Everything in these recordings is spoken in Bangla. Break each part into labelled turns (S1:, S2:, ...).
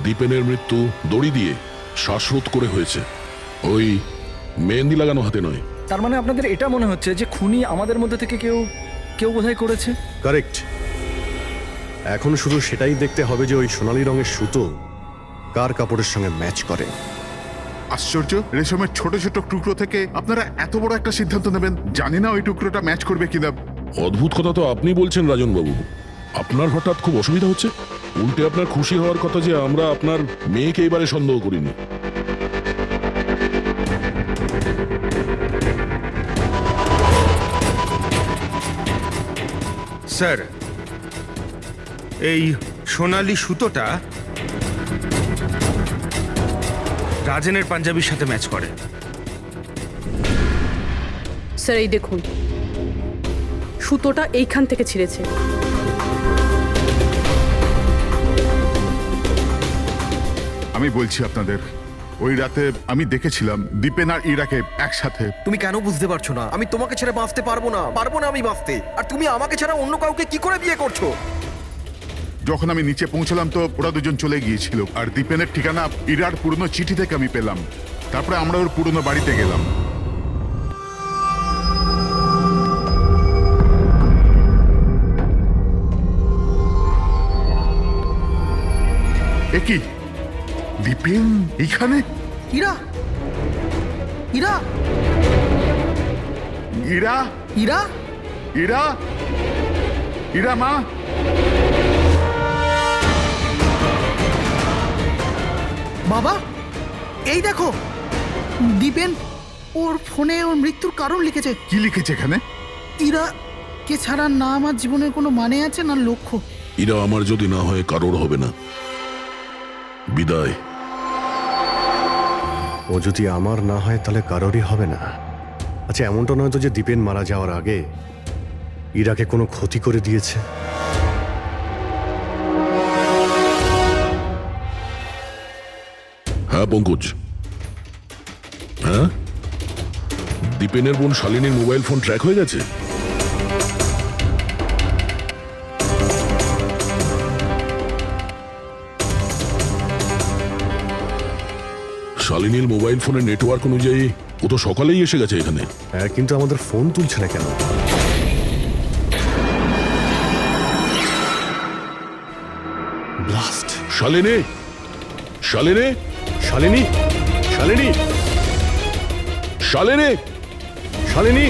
S1: দীপেনের মৃত্যু দড়ি দিয়ে শ্বাসরোধ করে হয়েছে, ওই মেহেন্দি লাগানো হাতে নয়।
S2: তার মানে আপনাদের এটা মনে হচ্ছে যে খুনি আমাদের মধ্যে থেকে কেউ কেউ বোধহয় করেছে?
S3: কারেক্ট। এখন শুধু সেটাই দেখতে হবে যে ওই সোনালী রঙের সুতো কার কাপড়ের সঙ্গে ম্যাচ করে।
S4: আশ্চর্য, রেশমের ছোট ছোট টুকরো থেকে আপনারা এত বড় একটা সিদ্ধান্ত নেবেন। জানি না ওই টুকরোটা ম্যাচ করবে কিনা।
S1: অদ্ভুত কথা তো আপনি বলছেন রাজন বাবু। আপনার হঠাৎ খুব অসুবিধা হচ্ছে? উল্টে আপনার খুশি হওয়ার কথা যে আমরা আপনার মেয়েকে এবারে সন্দেহ করিনি।
S5: স্যার, এই সোনালী সুতোটা রাজেনের পাঞ্জাবির সাথে ম্যাচ করে।
S6: স্যার এই দেখুন, সুতোটা এইখান থেকে ছিঁড়েছে।
S4: আমি বলছি আপনাদের, ওই রাতে আমি দেখেছিলাম দীপেন আর ইরাকে একসাথে।
S7: তুমি কেন বুঝতে পারছো না? আমি তোমাকে ছেড়ে বাঁচতে পারবো না, আমি বাঁচতে। আর তুমি আমাকে ছাড়া অন্য কাউকে কি করে বিয়ে করছো?
S4: যখন আমি নিচে পৌঁছলাম তো ওরা দুজন চলে গিয়েছিল, আর দীপেনের ঠিকানা ইরার পুরনো চিঠি থেকে আমি পেলাম। তারপরে আমরা ওর পুরনো বাড়িতে গেলাম। এ কি, দীপেন এইখানে?
S7: ইরা, ইরা,
S4: ইরা,
S7: ইরা,
S4: ইরা, ইরা মা।
S8: বাবা, এই দেখো, দীপেন ওর ফোনে ওর মৃত্যুর কারণ লিখেছে।
S4: কি লিখেছে এখানে?
S8: ইরা কে ছাড়া না আমার জীবনের কোনো মানে আছে না লক্ষ্য।
S1: এরা আমার যদি না হয় কারোর হবে না। বিদায়।
S3: ও যদি আমার না হয় তাহলে কারোরই হবে না। আচ্ছা, এমনটা নয় তো যে দীপেন মারা যাওয়ার আগে ইরাকে কোনো ক্ষতি করে দিয়েছে?
S1: হ্যাঁ পঙ্কজ, হ্যাঁ, দীপেনের বোন শালিনীর মোবাইল ফোন ট্র্যাক হয়ে গেছে। শালিনীর মোবাইল ফোনের নেটওয়ার্ক অনুযায়ী ও তো সকালেই এসে গেছে এখানে।
S3: হ্যাঁ, কিন্তু আমাদের ফোন তুলছে না কেন? ব্লাস্ট।
S1: শালিনী, শালিনী,
S3: শালিনী, শালিনী,
S1: শালিনী,
S3: শালিনী।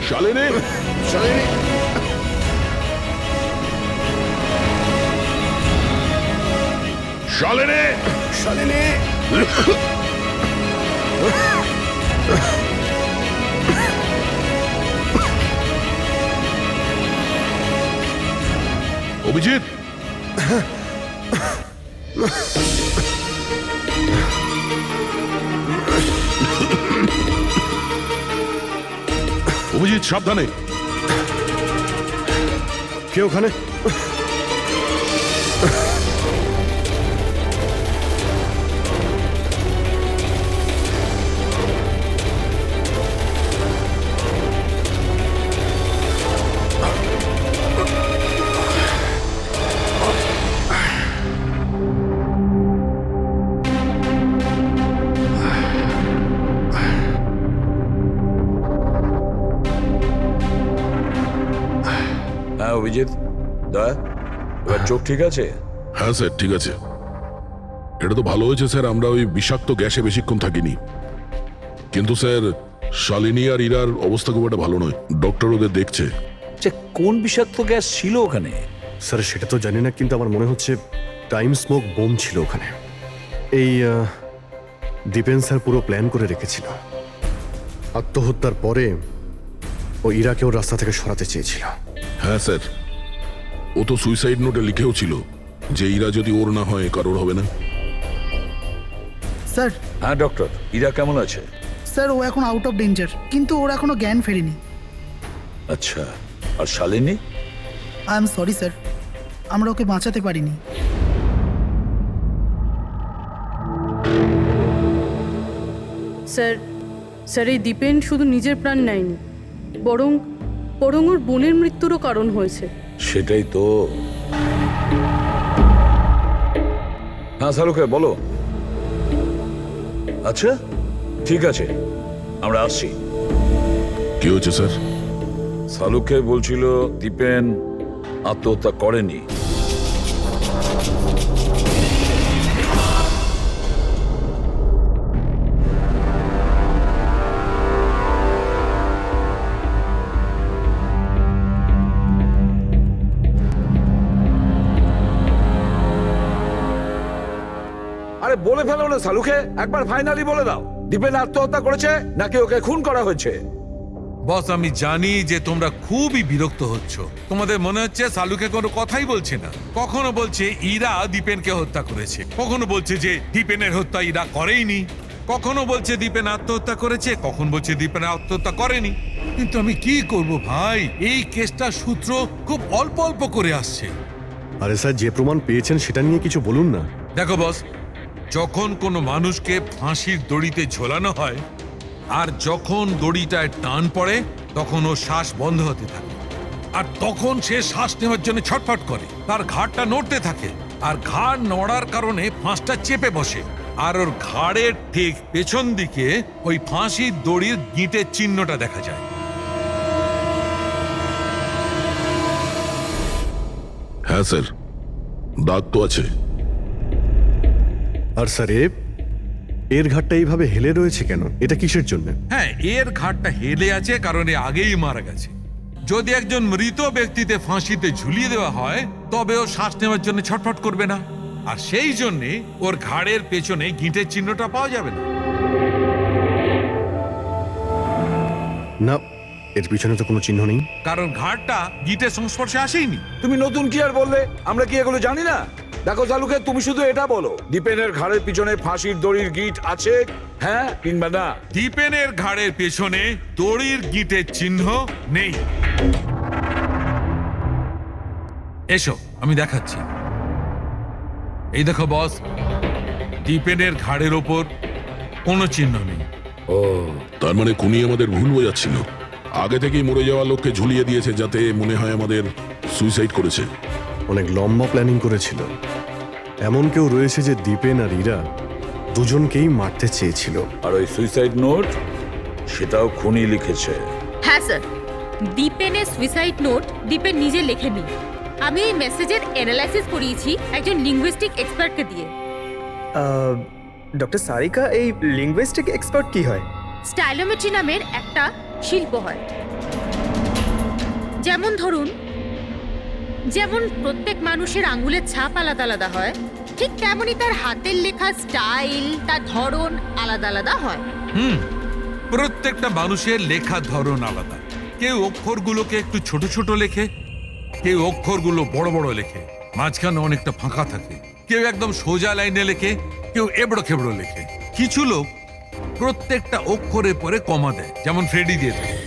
S1: শালিনী,
S3: শালিনী,
S1: শালিনী,
S3: শালিনী।
S1: অভিজিৎ, অভিজিৎ সাবধানে।
S3: কে ওখানে?
S9: হ্যাঁ অভিজিৎ, দয়া, এবার চোখ ঠিক আছে?
S1: হ্যাঁ স্যার, ঠিক আছে। এটা তো ভালো হয়েছে স্যার আমরা ওই বিষাক্ত গ্যাসে বেশিক্ষণ থাকিনি। কিন্তু স্যার, শালিনী আর ইরার অবস্থা খুব একটা ভালো নয়। ডক্টর ওদের দেখছে।
S9: কোন বিষাক্ত গ্যাস ছিল ওখানে?
S3: স্যার সেটা তো জানি না, কিন্তু আমার মনে হচ্ছে টাইম স্মোক বোম ছিল ওখানে। এই দীপেন স্যার পুরো প্ল্যান করে রেখেছিল। আত্মহত্যার পরে ও ইরাকে ওর রাস্তা থেকে সরাতে চেয়েছিল।
S1: হ্যাঁ স্যার, ও তো সুইসাইড নোটে লিখেও ছিল যে ইরা যদি ওর না হয় কারোর হবে না।
S8: স্যার,
S9: হ্যাঁ ডক্টর, ইরা কেমন আছে?
S8: স্যার ও এখন আউট অফ ডেঞ্জার, কিন্তু ওর এখনো জ্ঞান ফেরেনি।
S9: আচ্ছা, আর Shalini?
S8: I am sorry sir, আমরা ওকে বাঁচাতে পারিনি।
S6: স্যার স্যার এই দীপেন শুধু নিজের প্রাণ নেয়নি, বরং বরং ওর বোনের মৃত্যুরও কারণ হয়েছে।
S9: সেটাই তো। হ্যাঁ শালুকে বলো। আচ্ছা ঠিক আছে, আমরা আসছি।
S1: কি হয়েছে স্যার?
S9: শালুকে বলছিল দীপেন আত্মহত্যা করেনি। আরে বলে ফেলো না শালুকে, একবার ফাইনালি বলে দাও দীপেন আত্মহত্যা করেছে নাকি ওকে খুন করা হয়েছে।
S10: বস আমি জানি যে তোমরা খুবই বিরক্ত হচ্ছ, তোমাদের মনে হচ্ছে শালুকে কোনো কথাই বলছে না। কখনো বলছে ইরা দীপেনকে হত্যা করেছে, কখনো বলছে যে দীপেনের হত্যা ইরা করেইনি, কখনো বলছে দীপেন আত্মহত্যা করেছে, কখন বলছে দীপেন আত্মহত্যা করেনি। কিন্তু আমি কি করব ভাই, এই কেসটার সূত্র খুব অল্প অল্প করে আসছে।
S3: আরে স্যার, যে প্রমাণ পেয়েছেন সেটা নিয়ে কিছু বলুন না।
S10: দেখো বস, যখন কোনো মানুষকে ফাঁসির দড়িতে ঝোলানো হয় আর যখন দড়িটায় টান পড়ে তখন ওর শ্বাস বন্ধ হতে থাকে, আর তখন সে শ্বাস নেওয়ার জন্য ছটফট করে, তার ঘাড়টা নড়তে থাকে, আর ঘাড় নড়ার কারণে ফাঁসটা চেপে বসে, আর ওর ঘাড়ের ঠিক পেছন দিকে ওই ফাঁসির দড়ির গিঁটের চিহ্নটা দেখা যায়।
S1: হ্যাঁ স্যার, দাগ তো আছে।
S3: আর স্যার এর ঘাটটা এইভাবে হেলে রয়েছে কেন? এটা কিসের জন্য?
S10: হ্যাঁ, এর ঘাড়টা হেলে আছে কারণ এ আগেই মারা গেছে। যদি একজন মৃত ব্যক্তিতে ফাঁসিতে ঝুলিয়ে দেওয়া হয় তবে ও শ্বাস নেওয়ার জন্য ছটফট করবে না, আর সেই জন্যে ওর ঘাড়ের পেছনে গিঁটের চিহ্নটা পাওয়া যাবে না।
S3: না, এর পিছনে তো কোনো চিহ্ন নেই।
S10: কারণ ঘাড়টা গিঁটের সংস্পর্শে আসেইনি।
S9: তুমি নতুন কি আর বললে? আমরা কি এগুলো জানি না? দেখো শালুকে, তুমি শুধু এটা বলো, দীপেনের ঘাড়ের পিছনে ফাঁসির দড়ির গিঁট আছে, হ্যাঁ কিংবা না?
S10: দীপেনের ঘাড়ের পেছনে দড়ির গিঁটের চিহ্ন নেই। এসো আমি দেখাচ্ছি। এই দেখো বস, দীপেনের ঘাড়ের ওপর কোনো চিহ্ন নেই।
S9: ও,
S1: তার মানে খুনি আমাদের ভুল বোঝাচ্ছিল। আগে থেকেই মরে যাওয়া লোককে ঝুলিয়ে দিয়েছে যাতে মনে হয় আমাদের সুইসাইড করেছে।
S3: অনেক লম্বা প্ল্যানিং করেছিল। এমন কেউ রয়েছে যে দীপেন আর ইরা দুজনকেই মারতে চেয়েছিল।
S9: আর ওই সুইসাইড নোট সেটাও খুনি লিখেছে।
S11: হ্যাঁ স্যার, দীপেনের সুইসাইড নোট দীপেন নিজে লেখেনি। আমি এই মেসেজের অ্যানালাইসিস করিয়েছি একজন লিঙ্গুইস্টিক এক্সপার্টকে দিয়ে।
S7: ডক্টর সারিকা, এই লিঙ্গুইস্টিক এক্সপার্ট কি হয়?
S11: স্টাইলোমেট্রি নামের একটা শিল্প হয়। যেমন ধরুন, যেমন প্রত্যেক মানুষের আঙ্গুলের ছাপ আলাদা আলাদা হয়, ঠিক তেমনই তার হাতের লেখা স্টাইল, তার ধরন আলাদা আলাদা হয়।
S10: প্রত্যেকটা মানুষের লেখার ধরন আলাদা। কেউ অক্ষরগুলোকে একটু ছোট ছোট লেখে, কেউ অক্ষরগুলো বড় বড় লেখে, মাঝখানে অনেকটা ফাঁকা থাকে, কেউ একদম সোজা লাইনে লেখে, কেউ এবড়ো খেবড়ো লেখে। কিছু লোক প্রত্যেকটা অক্ষরের পরে কমা দেয়, যেমন ফ্রেডি দিয়ে থাকে।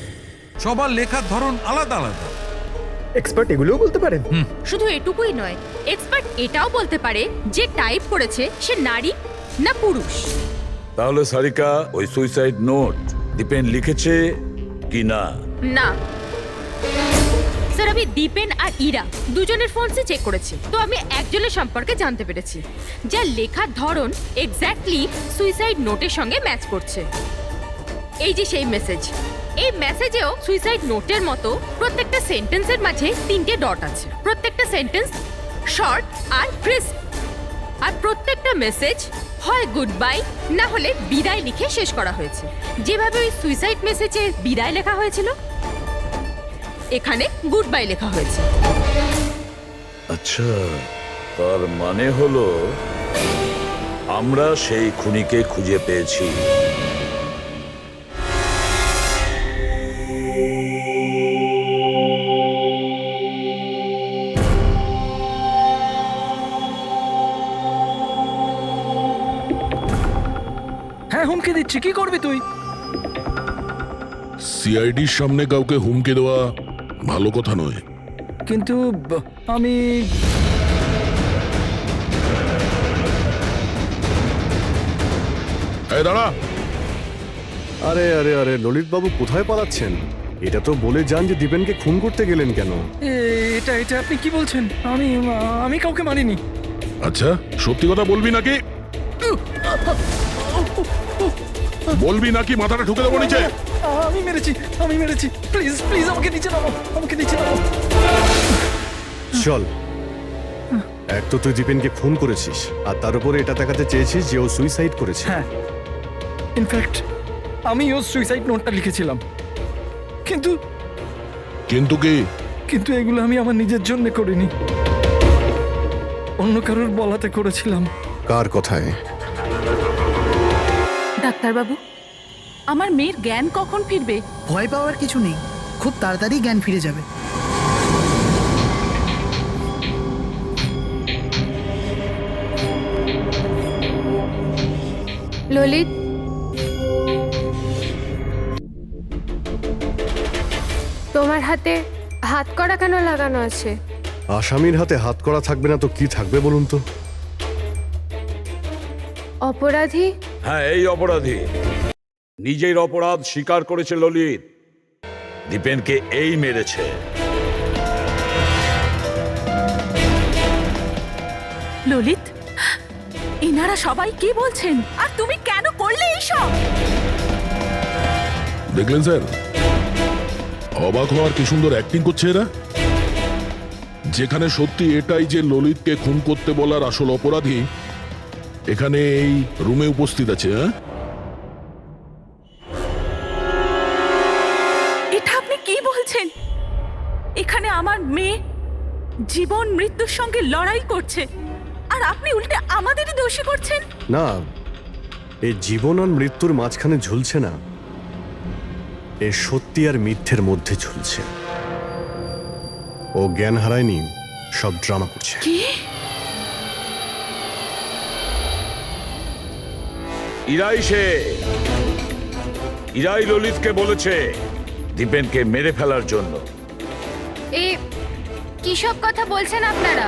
S10: সবার লেখার ধরন আলাদা আলাদা।
S7: এক্সপার্ট এগুলোও বলতে পারেন?
S11: শুধু এটুকুই নয়, এক্সপার্ট এটাও বলতে পারে যে টাইপ করেছে সে নারী না পুরুষ।
S9: তাহলে সারিকা, ওই সুইসাইড নোট দীপেন লিখেছে কি না?
S11: না স্যার, আমি দীপেন আর ইরা দুজনের ফোনসে চেক করেছি, তো আমি একজনের সম্পর্কে জানতে পেরেছি যার লেখার ধরন এক্স্যাক্টলি সুইসাইড নোটের সঙ্গে ম্যাচ করছে। এই যে সেই মেসেজ, এই মেসেজেও সুইসাইড নোটের মতো প্রত্যেকটা সেন্টেন্সের মাঝে 3টে ডট আছে। প্রত্যেকটা সেন্টেন্স শর্ট আর ক্রিস্প, আর প্রত্যেকটা মেসেজ হয় গুড বাই না হলে বিদায় লিখে শেষ করা হয়েছে। যেভাবে ওই সুইসাইড মেসেজে বিদায় লেখা হয়েছিল, এখানে গুড বাই লেখা হয়েছে।
S9: আচ্ছা, তার মানে হলো আমরা সেই খুনিকে খুঁজে পেয়েছি।
S2: হ্যাঁ, হুমকি দিচ্ছি, কি করবি তুই?
S1: সিআইডির সামনে কাউকে হুমকি দেওয়া ভালো কথা নয়।
S2: কিন্তু আমি
S1: এই দাঁড়া,
S3: আরে আরে আরে ললিত বাবু কোথায় পালাচ্ছেন? এটা তো বলে যান যে দীপেনকে খুন করতে গেলেন কেন?
S2: এটা এটা আপনি কি বলছেন? আমি কাউকে মারিনি।
S1: আচ্ছা সত্যি কথা বলবি নাকি? বলবি নাকি মাথাটা ঠুকে দেবো নিচে?
S2: আমি মেরেছি। প্লিজ প্লিজ আমাকে নিচে নাও, আমাকে নিচে নাও।
S3: চল, এক তো তুই দীপেনকে খুন করেছিস, আর তার উপরে এটা দেখাতে চেয়েছিস যে ও সুইসাইড করেছে।
S2: হ্যাঁ, ইনফ্যাক্ট আমি ওর সুইসাইড নোটটা লিখেছিলাম, কিন্তু
S1: কিন্তু কি?
S2: কিন্তু এগুলো আমি আমার নিজের জন্য করিনি, অন্য কারোর বলাতে করেছিলাম।
S3: কার কথায়?
S6: ডাক্তারবাবু, আমার মেয়ের জ্ঞান কখন ফিরবে?
S8: ভয় পাওয়ার কিছু নেই, খুব তাড়াতাড়ি জ্ঞান ফিরে যাবে।
S11: ললিত, তোমার হাতে হাত করা কেন লাগানো আছে?
S3: আসামির হাতে হাত করা থাকবে না তো কি থাকবে বলুন তো?
S11: অপরাধী?
S9: হ্যাঁ, এই অপরাধী নিজের অপরাধ স্বীকার করেছে ললিত। দীপেনকে এই মেরেছে।
S6: ললিত, এনারা সবাই কি বলছেন, আর তুমি কেন করলে এইসব?
S1: দেখলেন স্যার, অবাক হওয়ার কি সুন্দর অ্যাক্টিং করছে এরা। যেখানে সত্যি এটাই যে ললিতকে খুন করতে বলার আসল অপরাধী এখানে এই রুমে উপস্থিত আছে। হ্যাঁ,
S6: এটা আপনি কি বলছেন? এখানে আমার মেয়ে জীবন মৃত্যুর সঙ্গে লড়াই করছে, আর আপনি উল্টে আমাদেরই দোষী করছেন।
S3: না, এই জীবন আর মৃত্যুর মাঝখানে ঝুলছে না, এ সত্যি আর মিথ্যের মধ্যে ঝুলছে। ও জ্ঞান হারায়নি, সব ড্রামা করছে।
S6: কি?
S9: ইরাই ললিতকে বলেছে দীপেনকে মেরে ফেলার জন্য।
S11: এই কি সব কথা বলছেন আপনারা?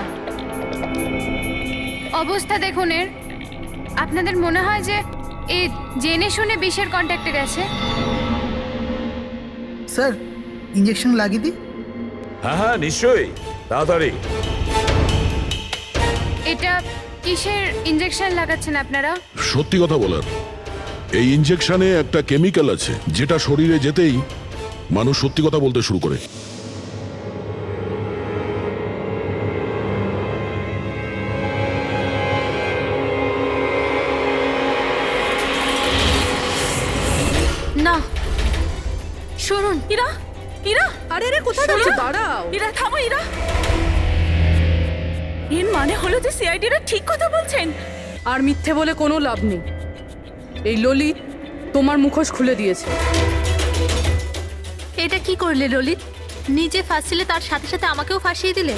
S11: অবস্থা দেখুন এর। আপনাদের মনে হয় যে এই জেনে শুনে বিষের কন্ট্যাক্টে গেছে?
S8: স্যার, ইঞ্জেকশন লাগিয়ে দিই?
S9: হ্যাঁ হ্যাঁ, নিশ্চয়ই, তাড়াতাড়ি।
S11: এটা কিসের ইনজেকশন লাগাচ্ছেন আপনারা?
S1: সত্যি কথা বলার, এই ইনজেকশনে একটা কেমিক্যাল আছে যেটা শরীরে যেতেই মানুষ সত্যি কথা বলতে শুরু করে।
S11: না, শুনুন।
S6: ইরা, ইরা, আরে রে কোথায় যাচ্ছ?
S8: দাঁড়াও।
S6: ইরা থামো, ইরা। এর মানে হলো যে সিআইডিরা ঠিক কথা বলছেন।
S12: আর মিথ্যে বলে কোনো লাভ নেই। এই ললিত তোমার মুখোশ খুলে দিয়েছে।
S11: এটা কি করলে ললিত? নিজে ফাঁসছিলে, তার সাথে সাথে আমাকেও ফাঁসিয়ে দিলে।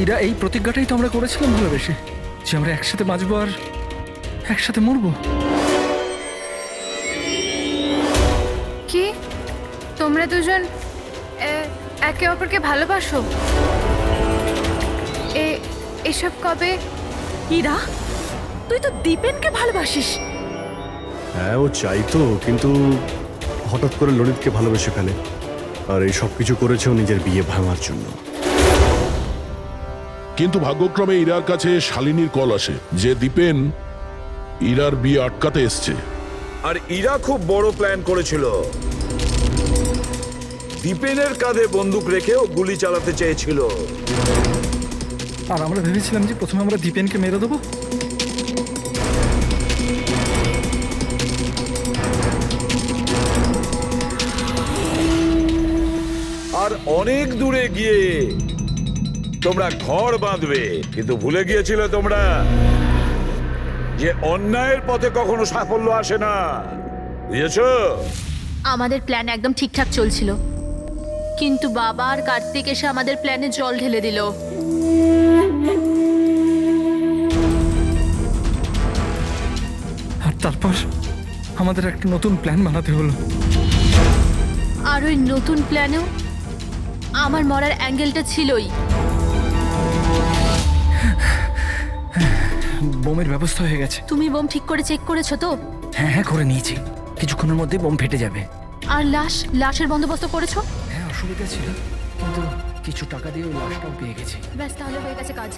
S2: এরা এই প্রতিজ্ঞাটাই তো আমরা করেছিলাম ভালোবেসে, যে আমরা একসাথে বাঁচবো আর একসাথে মরবো।
S11: কি তোমরা দুজন একে অপরকে ভালোবাসো? এসব কবে?
S6: ইরা, তুই তো দীপেনকে ভালোবাসিস।
S3: হ্যাঁ, ও চাইতো, কিন্তু হঠাৎ করে ললিতকে ভালোবেসে ফেলে, আর এই সব কিছু করেছে ও নিজের বিয়ে ভাঙার জন্য।
S1: কিন্তু ভাগ্যক্রমে ইরার কাছে শালিনীর কল আসে যে দীপেন ইরার বিয়ে আটকাতে এসছে।
S9: আর ইরা খুব বড় প্ল্যান করেছিল। দীপেনের কাঁধে বন্দুক রেখে ও গুলি চালাতে চেয়েছিল।
S2: আর আমরা ভেবেছিলাম যে প্রথমে আমরা দীপেনকে মেরে দেবো।
S9: আর অনেক দূরে গিয়ে তোমরা ঘর বাঁধবে, কিন্তু ভুলে গিয়েছিলে তোমরা যে অন্যায়ের পথে কখনো সাফল্য আসে না। বুঝেছো?
S11: আমাদের প্ল্যান একদম ঠিকঠাক চলছিল, কিন্তু বাবা আর কার্তিক এসে আমাদের প্ল্যানে জল ঢেলে দিল।
S2: আর তারপর আমাদের একটা নতুন প্ল্যান বানাতে হলো।
S11: আর ওই নতুন প্ল্যানেও আমার মরার অ্যাঙ্গেলটা ছিলই।
S2: বোমের ব্যবস্থা হয়ে গেছে।
S11: তুমি বোম ঠিক করে চেক করেছো তো?
S2: হ্যাঁ হ্যাঁ, করে নিয়েছি। কিছুক্ষণের মধ্যে বোম ফেটে যাবে।
S11: আর লাশের বন্দোবস্ত করেছো?
S2: হ্যাঁ, অসুবিধা ছিল, কিন্তু কিছু টাকা দিয়ে ওই লাশটাও পেয়ে গেছি।
S11: ব্যাস, তাহলে হয়ে গেছে কাজ।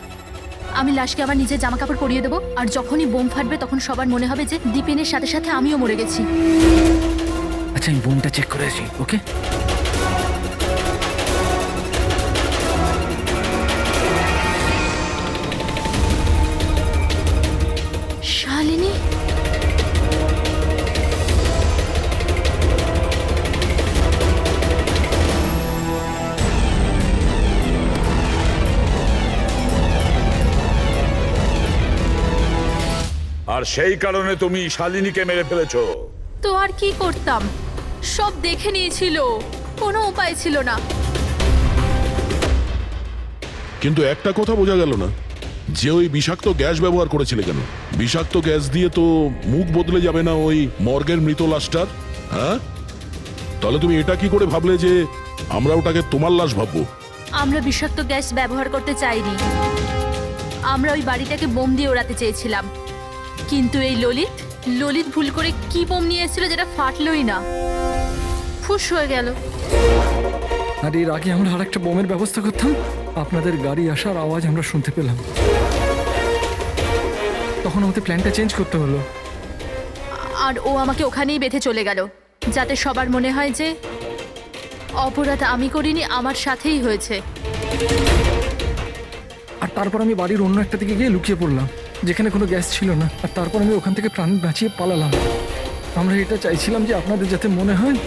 S11: আমি লাশকে আবার নিজের জামা কাপড় পরিয়ে দেবো, আর যখনই বোম ফাটবে তখন সবার মনে হবে যে দীপেনের সাথে সাথে আমিও মরে গেছি।
S2: আচ্ছা, আমি বোমটা চেক করেছি। ওকে,
S11: শালিনী,
S9: আর সেই কারণে তুমি শালিনীকে মেরে ফেলেছো।
S11: তো আর কি করতাম? সব দেখে নিয়েছিল, কোনো উপায় ছিল না।
S1: কিন্তু একটা কথা বোঝা গেল না, যে ওই বিষাক্ত গ্যাস ব্যবহার করেছিলে কেন? বিষাক্ত গ্যাস দিয়ে তো মুখ বদলে যাবে না ওই মর্গের মৃত লাশটার? হ্যাঁ, তাহলে তুমি এটা কি করে ভাবলে যে আমরা ওটাকে তোমার লাশ ভাববো?
S11: আমরা বিষাক্ত গ্যাস ব্যবহার করতে চাইনি, আমরা ওই বাড়িটাকে বোম দিয়ে ওড়াতে চেয়েছিলাম। কিন্তু এই ললিত ভুল করে কি বোম নিয়ে এসেছিল যেটা ফাটলই না, ফুস হয়ে গেল।
S2: আর এর আগে আমরা আরেকটা বোমের ব্যবস্থা করতাম, আপনাদের গাড়ি আসার আওয়াজ আমরা শুনতে পেলাম, তখন আমাদের প্ল্যানটা চেঞ্জ করতে হলো।
S11: আর ও আমাকে ওখানেই বেঁধে চলে গেল, যাতে সবার মনে হয় যে অপরাধ আমি করিনি, আমার সাথেই হয়েছে।
S2: আর তারপর আমি বাড়ির অন্য একটা দিকে গিয়ে লুকিয়ে পড়লাম, যেখানে কোনো গ্যাস ছিল না। আর তারপর আমি ওখান থেকে প্রাণ বাঁচিয়ে পালালাম। আমরা এটা চাইছিলাম যে আপনাদের যাতে মনে হয়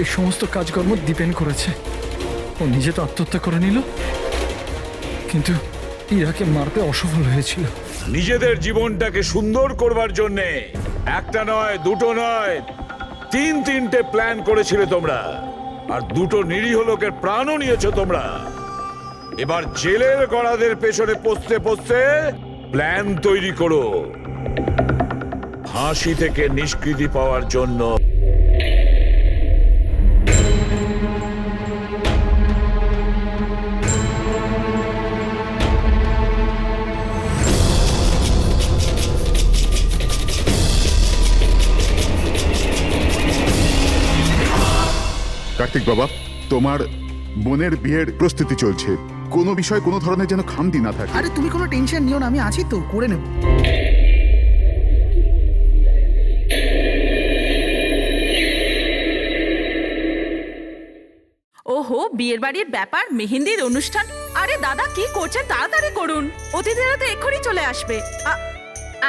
S2: এই সমস্ত কাজকর্ম দীপেন করেছে। ও নিজে তো আত্মহত্যা করে নিল, কিন্তু ইরাকে মারতে অসফল হয়েছিল।
S9: নিজেদের জীবনটাকে সুন্দর করবার জন্যে একটা নয়, দুটো নয়, তিনটে প্ল্যান করেছিলে তোমরা, আর দুটো নিরীহ লোকের প্রাণও নিয়েছো তোমরা। এবার জেলের গড়াদের পেছনে পৌঁছতে পৌঁছতে প্ল্যান তৈরি করো ফাঁসি থেকে নিষ্কৃতি পাওয়ার জন্য।
S4: কার্তিক বাবা, তোমার বোনের বিয়ের প্রস্তুতি চলছে, কোনো বিষয় কোনো ধরনের যেন খামতি না থাকে।
S8: আরে তুমি কোনো টেনশন নিও না, আমি আছি তো, করে নেব।
S6: ওহো, বিয়ের বাড়ির ব্যাপার, মেহেন্দির অনুষ্ঠান। আরে দাদা, কি করছেন? তাড়াতাড়ি করুন, অতিথিরা তো এক্ষুনি চলে আসবে।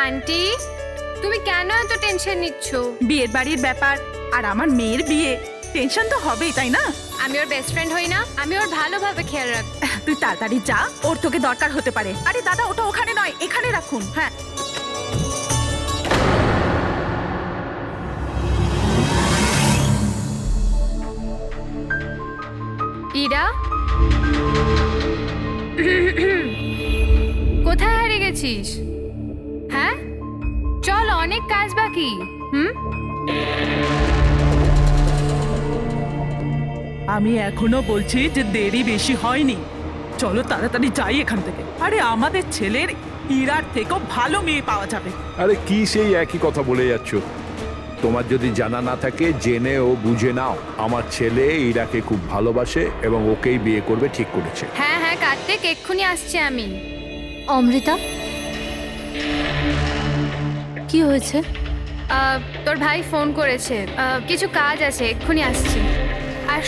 S11: আন্টি, তুমি কেন এত টেনশন নিচ্ছ?
S6: বিয়ের বাড়ির ব্যাপার, আর আমার মেয়ের বিয়ে, টেনশন তো হবেই, তাই না?
S11: আমি ওর বেস্ট ফ্রেন্ড হই না? আমি ওর ভালোভাবে খেয়াল রাখ।
S6: তুই তাড়াতাড়ি যা, ওর তোকে দরকার হতে পারে। আরে দাদা, ওটা ওখানে নয়, এখানে রাখুন। হ্যাঁ,
S11: ইরা, কোথায় হারিয়ে গেছিস? হ্যাঁ, চল, অনেক কাজ বাকি।
S6: আমি এখনো বলছি যে দেরি বেশি হয়নি, চলো তাড়াতাড়ি যাই এখান থেকে। আরে আমাদের ছেলের ইরার থেকেও ভালো মেয়ে পাওয়া যাবে।
S13: আরে কি সেই একই কথা বলে যাচ্ছ? তোমার যদি জানা না থাকে জেনে ও বুঝে নাও, আমার ছেলে ইরাকে খুব ভালোবাসে এবং ওকেই বিয়ে করবে ঠিক করেছে।
S11: হ্যাঁ হ্যাঁ কার্তিক, এক্ষুনি আসছি আমি। অমৃতা, কি হয়েছে? তোর ভাই ফোন করেছে, কিছু কাজ আছে, এক্ষুনি আসছি। আর